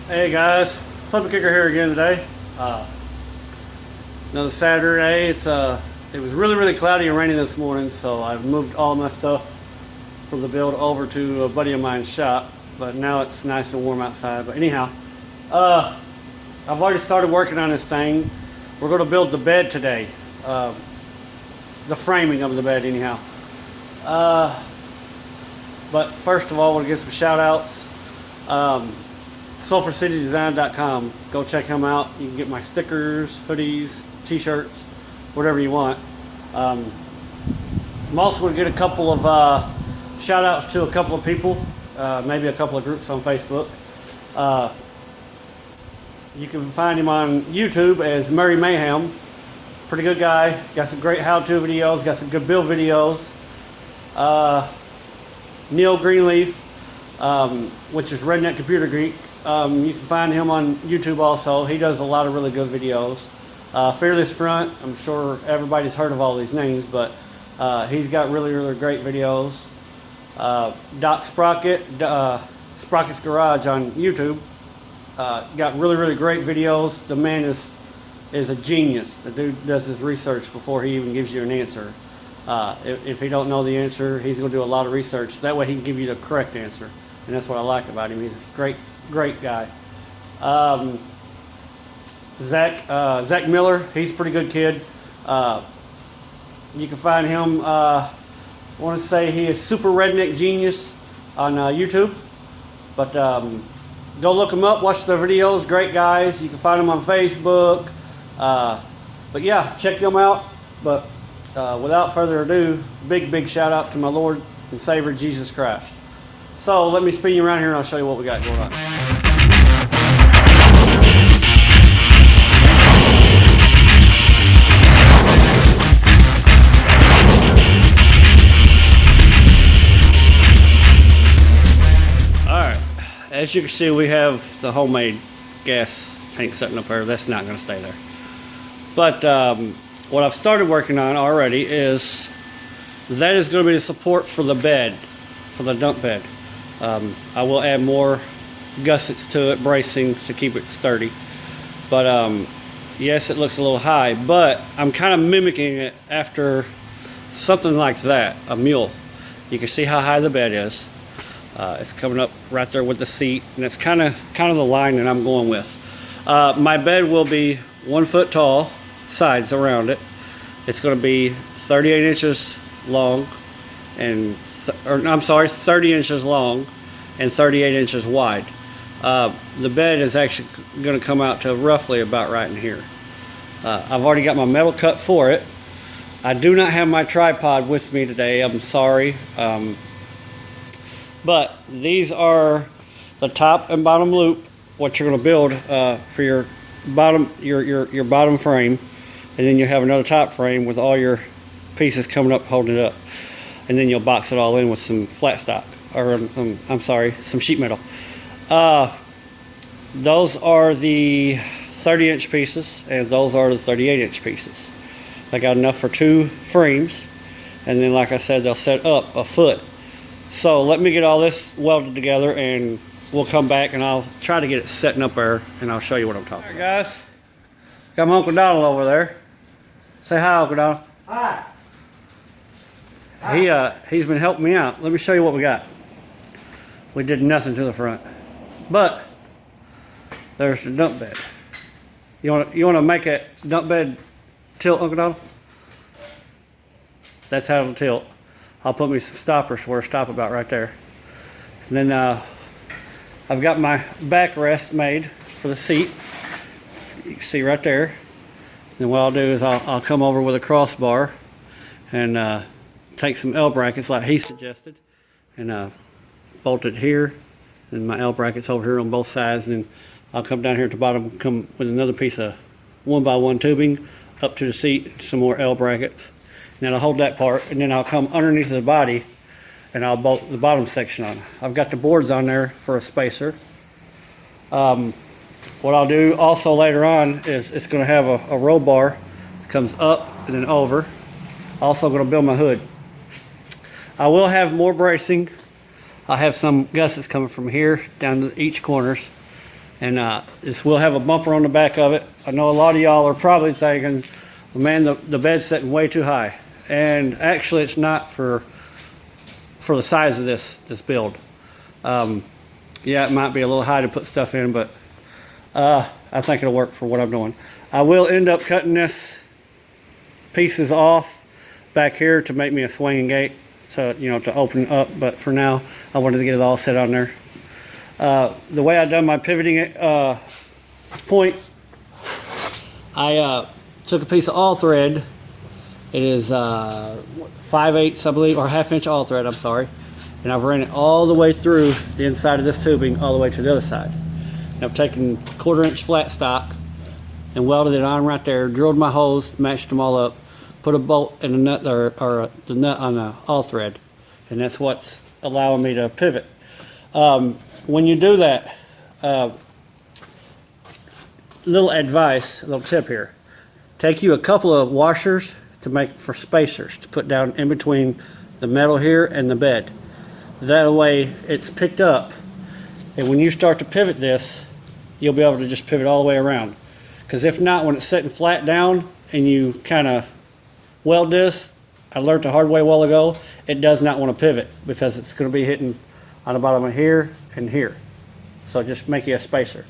Hey guys, Puppet Kicker here again today. Another Saturday. It was really cloudy and rainy this morning, so I've moved all my stuff from the build over to a buddy of mine's shop. But now it's nice and warm outside. But anyhow, I've already started working on this thing. We're going to build the bed today. The framing of the bed, anyhow. But first of all, I want to give some shout outs. SulphurCityDesign.com. Go check him out. You can get my stickers, hoodies, t-shirts, whatever you want. I'm also going to get a couple of shout outs to a couple of people, maybe a couple of groups on Facebook. You can find him on YouTube as Murray Mayhem. Pretty good guy. Got some great how-to videos, got some good build videos. Neil Greenleaf, which is Redneck Computer Geek. You can find him on YouTube also. He does a lot of really good videos. Fearless Front, I'm sure everybody's heard of all these names, but he's got really great videos. Doc Sprocket, Sprocket's Garage on YouTube, got really great videos. The man is a genius. The dude does his research before he even gives you an answer. If he don't know the answer, he's going to do a lot of research. That way he can give you the correct answer. And that's what I like about him. He's a great guy. Zach Miller, he's a pretty good kid. You can find him, I want to say he is Super Redneck Genius on YouTube. But go look him up, watch their videos, great guys. You can find them on Facebook. But yeah, check them out. But without further ado, big shout out to my Lord and Savior Jesus Christ. So let me spin you around here and I'll show you what we got going on. Alright, as you can see, we have the homemade gas tank sitting up there. That's not going to stay there. But what I've started working on already is that is going to be the support for the bed, for the dump bed. I will add more gussets to it, bracing to keep it sturdy. But yes, it looks a little high, but I'm kind of mimicking it after something like that, a mule. You can see how high the bed is. It's coming up right there with the seat, and it's kind of the line that I'm going with. My bed will be 1 foot tall, sides around it. It's going to be 38 inches long and 30 inches long and 38 inches wide. The bed is actually going to come out to roughly about right in here. I've already got my metal cut for it. I do not have my tripod with me today. I'm sorry. But these are the top and bottom loop, what you're going to build for your bottom your bottom frame, and then you have another top frame with all your pieces coming up holding it up, and then you'll box it all in with some flat stock, or some sheet metal. Those are the 30-inch pieces, and those are the 38-inch pieces. I got enough for 2 frames, and then like I said, they'll set up a foot. So let me get all this welded together, and we'll come back and I'll try to get it setting up there, and I'll show you what I'm talking about. Alright guys, got my Uncle Donald over there. Say hi, Uncle Donald. Hi. He's been helping me out. Let me show you what we got. We did nothing to the front, but there's the dump bed. You want to make a dump bed tilt, Uncle Donald? That's how it'll tilt. I'll put me some stoppers where it'll stop about right there. And then I've got my backrest made for the seat. You can see right there. And what I'll do is I'll come over with a crossbar and take some L brackets like he suggested, and bolt it here, and my L brackets over here on both sides, and then I'll come down here at the bottom, come with another piece of 1x1 tubing up to the seat, some more L brackets, and then I'll hold that part, and then I'll come underneath the body and I'll bolt the bottom section on. I've got the boards on there for a spacer. What I'll do also later on is it's going to have a roll bar that comes up and then over. Also going to build my hood. I will have more bracing. I have some gussets coming from here down to each corners, And this will have a bumper on the back of it. I know a lot of y'all are probably thinking, well, man, the bed's setting way too high. And actually it's not for the size of this build. Yeah, it might be a little high to put stuff in, but I think it'll work for what I'm doing. I will end up cutting this pieces off back here to make me a swinging gate, so to open up, but for now I wanted to get it all set on there. The way I done my pivoting point, I took a piece of all thread. It is 5/8, I believe, or 1/2 inch all thread, I'm sorry, and I've ran it all the way through the inside of this tubing all the way to the other side. And I've taken 1/4 inch flat stock and welded it on right there, drilled my holes, matched them all up, put a bolt and a nut there, or the nut on the all thread, and that's what's allowing me to pivot. When you do that, little advice, a little tip here. Take you a couple of washers to make for spacers to put down in between the metal here and the bed. That way it's picked up, and when you start to pivot this, you'll be able to just pivot all the way around. Because if not, when it's sitting flat down and you kind of weld this, I learned the hard way a while ago, it does not want to pivot because it's going to be hitting on the bottom of here and here. So just make you a spacer.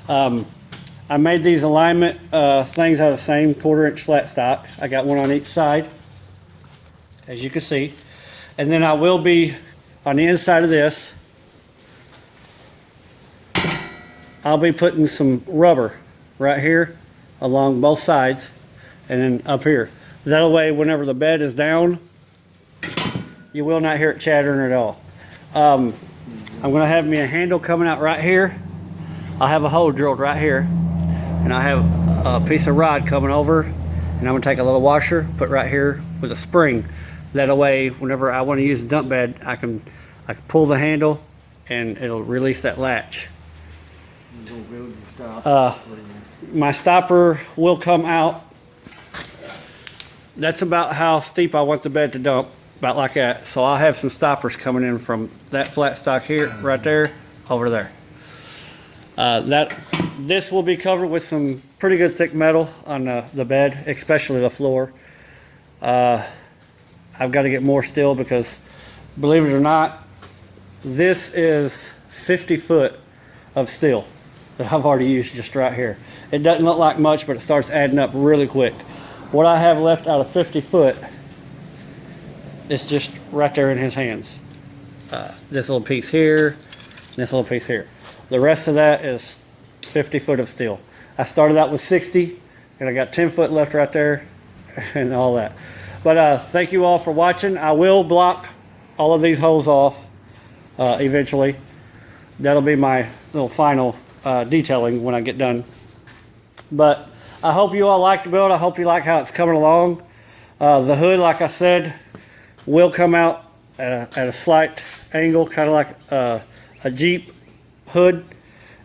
I made these alignment things out of the same 1/4 inch flat stock. I got one on each side, as you can see. And then I will be, on the inside of this, I'll be putting some rubber right here along both sides and then up here. That way, whenever the bed is down, you will not hear it chattering at all. I'm going to have me a handle coming out right here. I'll have a hole drilled right here, and I have a piece of rod coming over, and I'm going to take a little washer, put right here with a spring. That way, whenever I want to use the dump bed, I can pull the handle, and it'll release that latch. My stopper will come out. That's about how steep I want the bed to dump, about like that. So I'll have some stoppers coming in from that flat stock here, right there, over there. This will be covered with some pretty good thick metal on the bed, especially the floor. I've got to get more still because, believe it or not, this is 50 foot of steel that I've already used just right here. It doesn't look like much, but it starts adding up really quick. What I have left out of 50 foot is just right there in his hands. This little piece here, this little piece here. The rest of that is 50 foot of steel. I started out with 60, and I got 10 foot left right there, and all that. But thank you all for watching. I will block all of these holes off eventually. That'll be my little final detailing when I get done. But I hope you all like the build. I hope you like how it's coming along. The hood, like I said, will come out at a slight angle, kind of like a Jeep hood.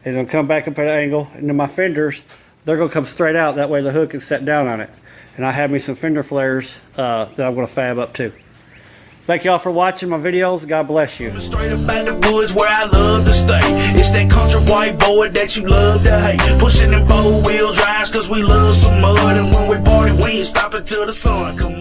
It's going to come back up at an angle. And then my fenders, they're going to come straight out. That way the hood can set down on it. And I have me some fender flares that I'm going to fab up too. Thank y'all for watching my videos. God bless you. Straight up out the woods where I love to stay. It's that country white boy that you love to hate. Pushing them 4-wheel drives cause we love some mud. And when we party, we ain't stopping till the sun come